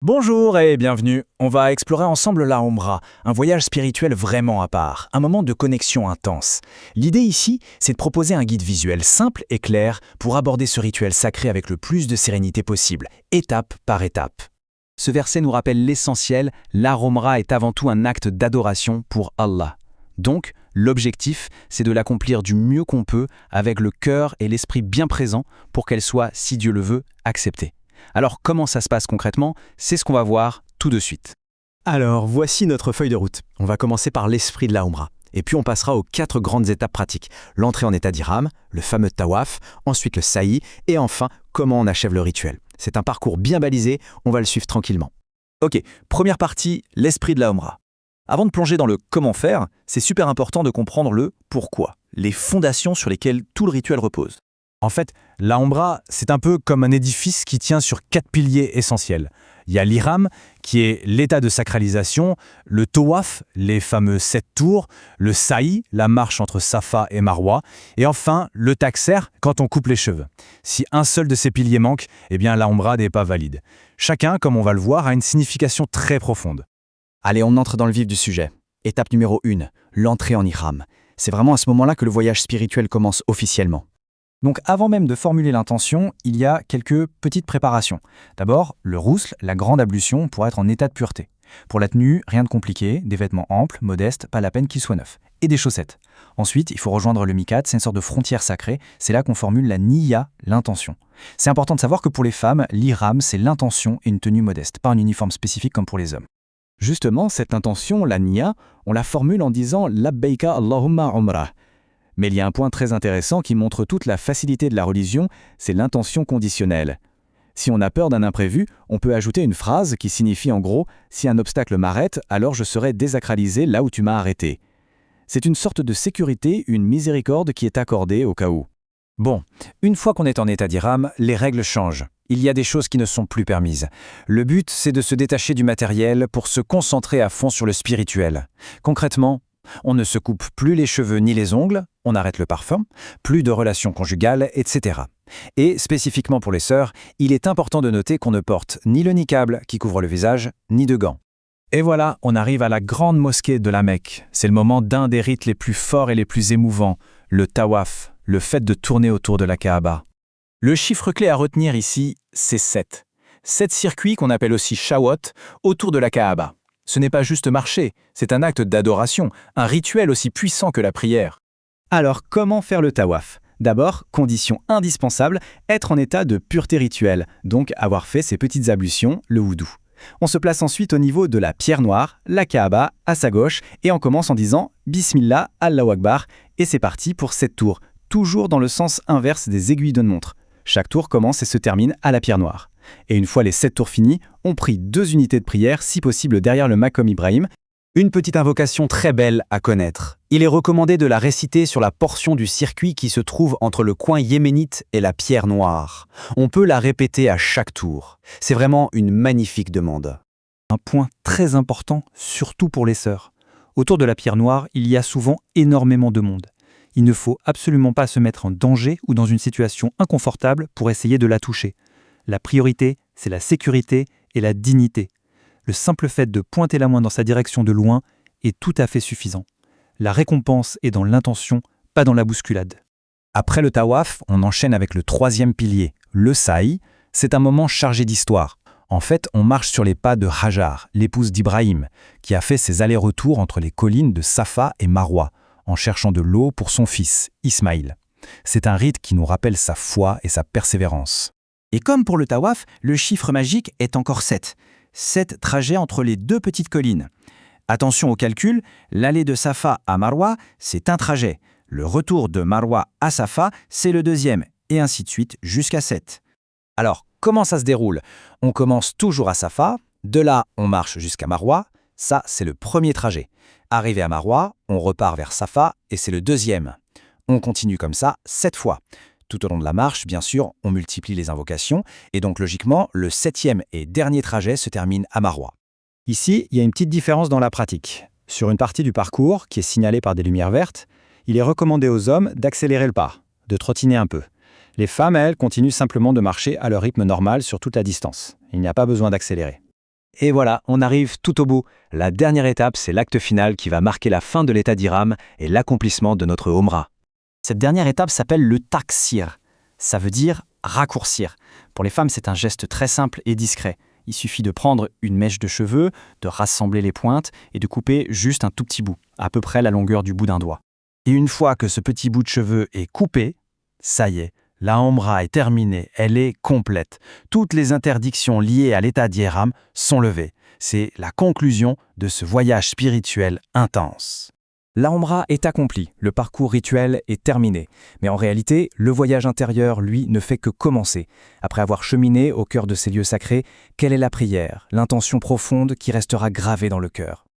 Bonjour et bienvenue. On va explorer ensemble la Umrah, un voyage spirituel vraiment à part, un moment de connexion intense. L'idée ici, c'est de proposer un guide visuel simple et clair pour aborder ce rituel sacré avec le plus de sérénité possible, étape par étape. Ce verset nous rappelle l'essentiel, la Umrah est avant tout un acte d'adoration pour Allah. Donc, l'objectif, c'est de l'accomplir du mieux qu'on peut, avec le cœur et l'esprit bien présents pour qu'elle soit, si Dieu le veut, acceptée. Alors comment ça se passe concrètement? C'est ce qu'on va voir tout de suite. Alors, voici notre feuille de route. On va commencer par l'esprit de la Umrah. Et puis on passera aux 4 grandes étapes pratiques. L'entrée en état d'ihram, le fameux tawaf, ensuite le sa'i, et enfin, comment on achève le rituel. C'est un parcours bien balisé, on va le suivre tranquillement. Ok, première partie, l'esprit de la Umrah. Avant de plonger dans le comment faire, c'est super important de comprendre le pourquoi, les fondations sur lesquelles tout le rituel repose. En fait, la Umrah, c'est un peu comme un édifice qui tient sur 4 piliers essentiels. Il y a l'ihram, qui est l'état de sacralisation, le tawaf, les fameux 7 tours, le sa'i, la marche entre Safa et Marwa, et enfin le taqsir, quand on coupe les cheveux. Si un seul de ces piliers manque, eh bien la Umrah n'est pas valide. Chacun, comme on va le voir, a une signification très profonde. Allez, on entre dans le vif du sujet. Étape numéro 1, l'entrée en ihram. C'est vraiment à ce moment-là que le voyage spirituel commence officiellement. Donc avant même de formuler l'intention, il y a quelques petites préparations. D'abord, le rousl, la grande ablution pour être en état de pureté. Pour la tenue, rien de compliqué, des vêtements amples, modestes, pas la peine qu'ils soient neufs. Et des chaussettes. Ensuite, il faut rejoindre le miqat, c'est une sorte de frontière sacrée, c'est là qu'on formule la niyya, l'intention. C'est important de savoir que pour les femmes, l'ihram, c'est l'intention et une tenue modeste, pas un uniforme spécifique comme pour les hommes. Justement, cette intention, la niyya, on la formule en disant « Labbaika Allahumma Umrah ». Mais il y a un point très intéressant qui montre toute la facilité de la religion, c'est l'intention conditionnelle. Si on a peur d'un imprévu, on peut ajouter une phrase qui signifie en gros « Si un obstacle m'arrête, alors je serai désacralisé là où tu m'as arrêté ». C'est une sorte de sécurité, une miséricorde qui est accordée au cas où. Bon, une fois qu'on est en état d'ihram, les règles changent. Il y a des choses qui ne sont plus permises. Le but, c'est de se détacher du matériel pour se concentrer à fond sur le spirituel. Concrètement, on ne se coupe plus les cheveux ni les ongles, on arrête le parfum, plus de relations conjugales, etc. Et spécifiquement pour les sœurs, il est important de noter qu'on ne porte ni le niqab qui couvre le visage, ni de gants. Et voilà, on arrive à la grande mosquée de la Mecque. C'est le moment d'un des rites les plus forts et les plus émouvants, le tawaf, le fait de tourner autour de la Kaaba. Le chiffre clé à retenir ici, c'est 7. 7 circuits qu'on appelle aussi shawat autour de la Kaaba. Ce n'est pas juste marcher, c'est un acte d'adoration, un rituel aussi puissant que la prière. Alors, comment faire le tawaf? D'abord, condition indispensable, être en état de pureté rituelle, donc avoir fait ses petites ablutions, le wudu. On se place ensuite au niveau de la pierre noire, la Kaaba, à sa gauche, et on commence en disant « Bismillah, Allahu Akbar » et c'est parti pour 7 tours, toujours dans le sens inverse des aiguilles d'une montre. Chaque tour commence et se termine à la pierre noire. Et une fois les 7 tours finis, on prie 2 unités de prière, si possible derrière le maqam Ibrahim. Une petite invocation très belle à connaître. Il est recommandé de la réciter sur la portion du circuit qui se trouve entre le coin yéménite et la pierre noire. On peut la répéter à chaque tour. C'est vraiment une magnifique demande. Un point très important, surtout pour les sœurs. Autour de la pierre noire, il y a souvent énormément de monde. Il ne faut absolument pas se mettre en danger ou dans une situation inconfortable pour essayer de la toucher. La priorité, c'est la sécurité et la dignité. Le simple fait de pointer la main dans sa direction de loin est tout à fait suffisant. La récompense est dans l'intention, pas dans la bousculade. Après le tawaf, on enchaîne avec le 3e pilier, le sa'i. C'est un moment chargé d'histoire. En fait, on marche sur les pas de Hajar, l'épouse d'Ibrahim, qui a fait ses allers-retours entre les collines de Safa et Marwa, en cherchant de l'eau pour son fils, Ismaïl. C'est un rite qui nous rappelle sa foi et sa persévérance. Et comme pour le tawaf, le chiffre magique est encore 7. 7 trajets entre les 2 petites collines. Attention au calcul, l'aller de Safa à Marwa, c'est un trajet. Le retour de Marwa à Safa, c'est le 2e, et ainsi de suite jusqu'à 7. Alors, comment ça se déroule? On commence toujours à Safa, de là on marche jusqu'à Marwa, ça c'est le premier trajet. Arrivé à Marwa, on repart vers Safa et c'est le 2e. On continue comme ça 7 fois. Tout au long de la marche, bien sûr, on multiplie les invocations et donc logiquement, le 7e et dernier trajet se termine à Marwa. Ici, il y a une petite différence dans la pratique. Sur une partie du parcours, qui est signalée par des lumières vertes, il est recommandé aux hommes d'accélérer le pas, de trottiner un peu. Les femmes, elles, continuent simplement de marcher à leur rythme normal sur toute la distance. Il n'y a pas besoin d'accélérer. Et voilà, on arrive tout au bout. La dernière étape, c'est l'acte final qui va marquer la fin de l'état d'Iram et l'accomplissement de notre Umrah. Cette dernière étape s'appelle le taksir. Ça veut dire raccourcir. Pour les femmes, c'est un geste très simple et discret. Il suffit de prendre une mèche de cheveux, de rassembler les pointes et de couper juste un tout petit bout, à peu près la longueur du bout d'un doigt. Et une fois que ce petit bout de cheveux est coupé, ça y est, la Umrah est terminée, elle est complète. Toutes les interdictions liées à l'état d'Ihram sont levées. C'est la conclusion de ce voyage spirituel intense. La Umrah est accomplie, le parcours rituel est terminé. Mais en réalité, le voyage intérieur, lui, ne fait que commencer. Après avoir cheminé au cœur de ces lieux sacrés, quelle est la prière, l'intention profonde qui restera gravée dans le cœur?